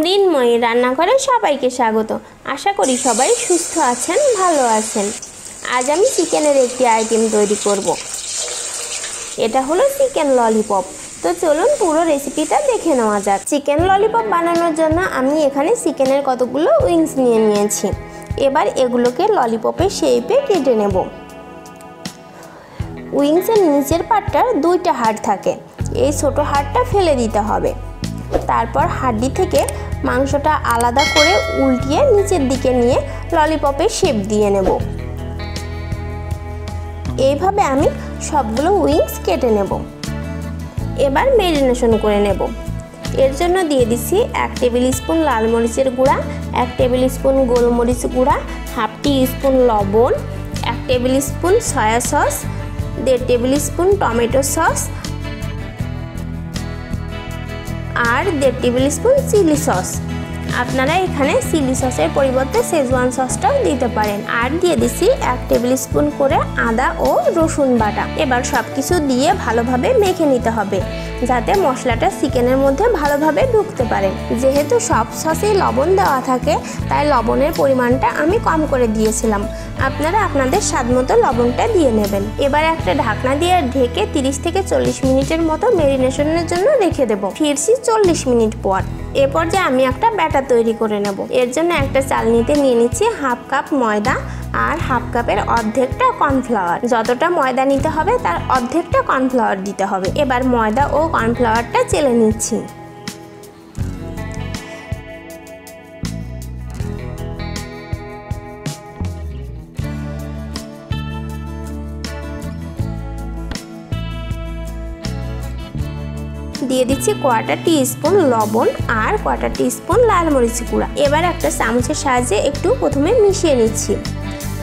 মৃন্ময়ী রান্নাঘরে সবাইকে স্বাগত। আশা করি সবাই সুস্থ আছেন, ভালো আছেন। আজ আমি চিকেনের একটি আইটেম তৈরি করব। এটা হলো চিকেন ললিপপ। তো চলুন পুরো রেসিপিটা দেখে নেওয়া যাক। চিকেন ললিপপ বানানোর জন্য আমি এখানে চিকেনের কতগুলো উইংস নিয়ে নিয়েছি। এবার এগুলোকে ললিপপের শেপে কেটে নেব। উইংসের নিচের পার্টটার দুইটা হাড় থাকে, এই ছোট হাড়টা ফেলে দিতে হবে। তারপর হাড্ডি থেকে মাংসটা আলাদা করে উল্টিয়ে নিচের দিকে নিয়ে ললিপপের শেপ দিয়ে নেব। এইভাবে আমি সবগুলো উইংস কেটে নেব। এবার ম্যারিনেশন করে নেব। এর জন্য দিয়ে দিচ্ছি 1 টেবিল স্পুন লাল মরিচের গুঁড়া, 1 টেবিল স্পুন গোলমরিচ গুঁড়া, হাফ টি স্পুন লবণ, 1 tablespoon soya sauce, 1.5 tablespoon tomato sauce আর 1.5 টেবিল স্পুন চিলি সস। আপনারা এখানে চিলি সসের পরিবর্তে শেজওয়ান সসটাও দিতে পারেন। আর দিয়ে দিচ্ছি 1 টেবিল স্পুন করে আদা ও রসুন বাটা। এবার সব কিছু দিয়ে ভালোভাবে মেখে নিতে হবে, যাতে মশলাটা চিকেনের মধ্যে ভালোভাবে ঢুকতে পারে। যেহেতু সব সসেই লবণ দেওয়া থাকে, তাই লবণের পরিমাণটা আমি কম করে দিয়েছিলাম। আপনারা আপনাদের স্বাদ মতো লবণটা দিয়ে নেবেন। এবার একটা ঢাকনা দিয়ে ঢেকে 30 থেকে 40 মিনিটের মতো ম্যারিনেশনের জন্য রেখে দেব। ফিরছি 40 মিনিট পর। এ পর্যায়ে আমি একটা ব্যাটার তৈরি করে নেব। এর জন্য একটা চালনিতে নিয়ে নিচ্ছি হাফ কাপ ময়দা আর হাফ কাপের অর্ধেকটা কর্নফ্লাওয়ার। যতটা ময়দা নিতে হবে তার অর্ধেকটা কর্নফ্লাওয়ার দিতে হবে। এবার ময়দা ও কর্নফ্লাওয়ারটা চেলে নিচ্ছি। দিয়ে দিচ্ছি 1/4 টিস্পুন লবণ আর 1/4 টিস্পুন লাল মরিচ গুঁড়া। এবার একটা চামচের সাহায্যে একটু প্রথমে মিশিয়ে নিচ্ছি।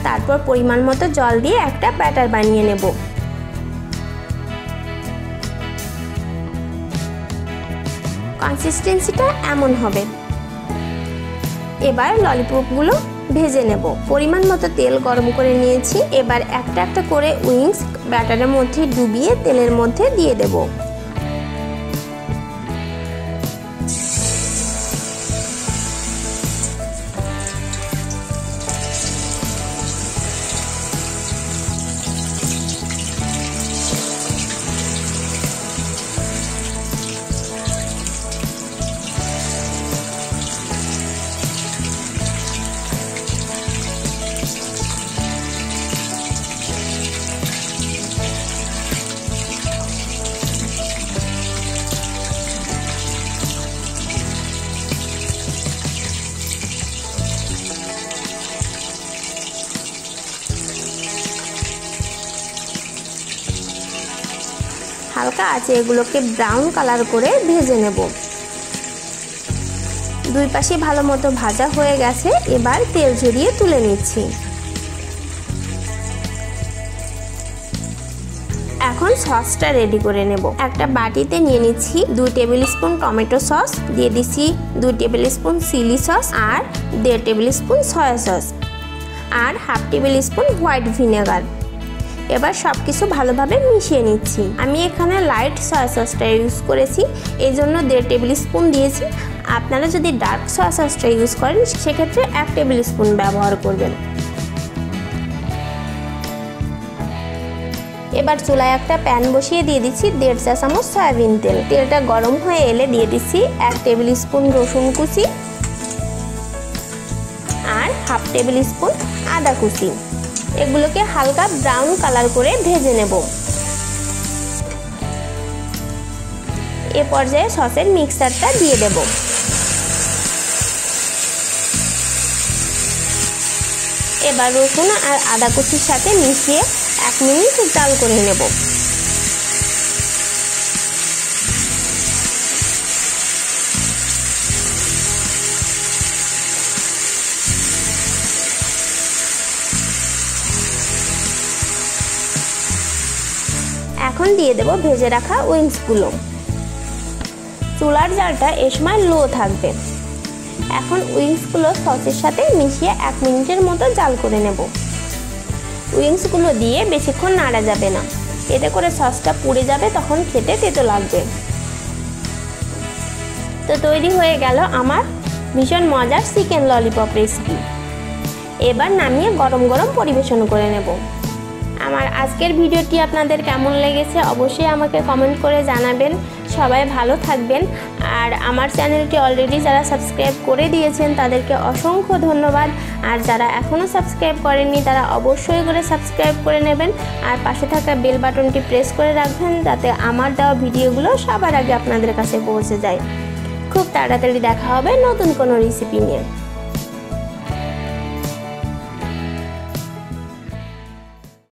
তারপর পরিমাণ মতো জল দিয়ে একটা ব্যাটার বানিয়ে নেব। কনসিস্টেন্সিটা এমন হবে। এবার ললিপপগুলো ভেজে নেব। পরিমাণ মতো তেল গরম করে নিয়েছি। এবার একটা একটা করে উইংস ব্যাটারের মধ্যে ডুবিয়ে তেলের মধ্যে দিয়ে দেব। হালকা আছে এগুলোকে ব্রাউন কালার করে ভেজে নেব। দুই পাশে ভালো মতো ভাজা হয়ে গেছে। এবার তেল ঝরিয়ে তুলে নিচ্ছি। এখন সসটা রেডি করে নেব। একটা বাটিতে নিয়ে নিচ্ছি 2 টেবিল স্পুন টমেটো সস, দিয়ে দিচ্ছি 2 টেবিল স্পুন চিলি সস আর 1.5 টেবিল স্পুন সয়া সস আর half tablespoon white vinegar. এবার সব কিছু ভালোভাবে মিশিয়ে নিচ্ছি। আমি এখানে লাইট সয়া সসটা ইউজ করেছি, এই জন্য 1.5 টেবিল স্পুন দিয়েছি। আপনারা যদি ডার্ক সয়া সসটা ইউজ করেন সেক্ষেত্রে 1 টেবিল স্পুন ব্যবহার করবেন। এবার চুলায় একটা প্যান বসিয়ে দিয়ে দিচ্ছি 1.5 চা চামচ সয়াবিন তেল। তেলটা গরম হয়ে এলে দিয়ে দিচ্ছি 1 টেবিল স্পুন রসুন কুচি আর হাফ টেবিল স্পুন আদা কুচি। এগুলোকে হালকা ব্রাউন কালার করে ভেজে নেব। এ পর্যায়ে সসের মিক্সচারটা দিয়ে দেব। এবার রসুন আর আদা কুচির সাথে মিশিয়ে 1 মিনিট জাল করে নেব। এখন দিয়ে দেব ভেজে রাখা উইংসগুলো। চুলার জালটা এ সময় লো থাকবে। এখন উইংসগুলো সসের সাথে মিশিয়ে 1 মিনিটের মতো জাল করে নেব। উইংসগুলো দিয়ে বেশিক্ষণ নাড়া যাবে না, এতে করে সসটা পুড়ে যাবে, তখন খেতে তেতো লাগবে। তো তৈরি হয়ে গেল আমার ভীষণ মজার চিকেন ললিপপ রেসিপি। এবার নামিয়ে গরম গরম পরিবেশন করে নেব। আমার আজকের ভিডিওটি আপনাদের কেমন লেগেছে অবশ্যই আমাকে কমেন্ট করে জানাবেন। সবাই ভালো থাকবেন। আর আমার চ্যানেলটি অলরেডি যারা সাবস্ক্রাইব করে দিয়েছেন তাদেরকে অসংখ্য ধন্যবাদ। আর যারা এখনও সাবস্ক্রাইব করেননি তারা অবশ্যই করে সাবস্ক্রাইব করে নেবেন আর পাশে থাকা বেল বাটনটি প্রেস করে রাখবেন যাতে আমার দেওয়া ভিডিওগুলো সবার আগে আপনাদের কাছে পৌঁছে যায়। খুব তাড়াতাড়ি দেখা হবে নতুন কোনো রেসিপি নিয়ে।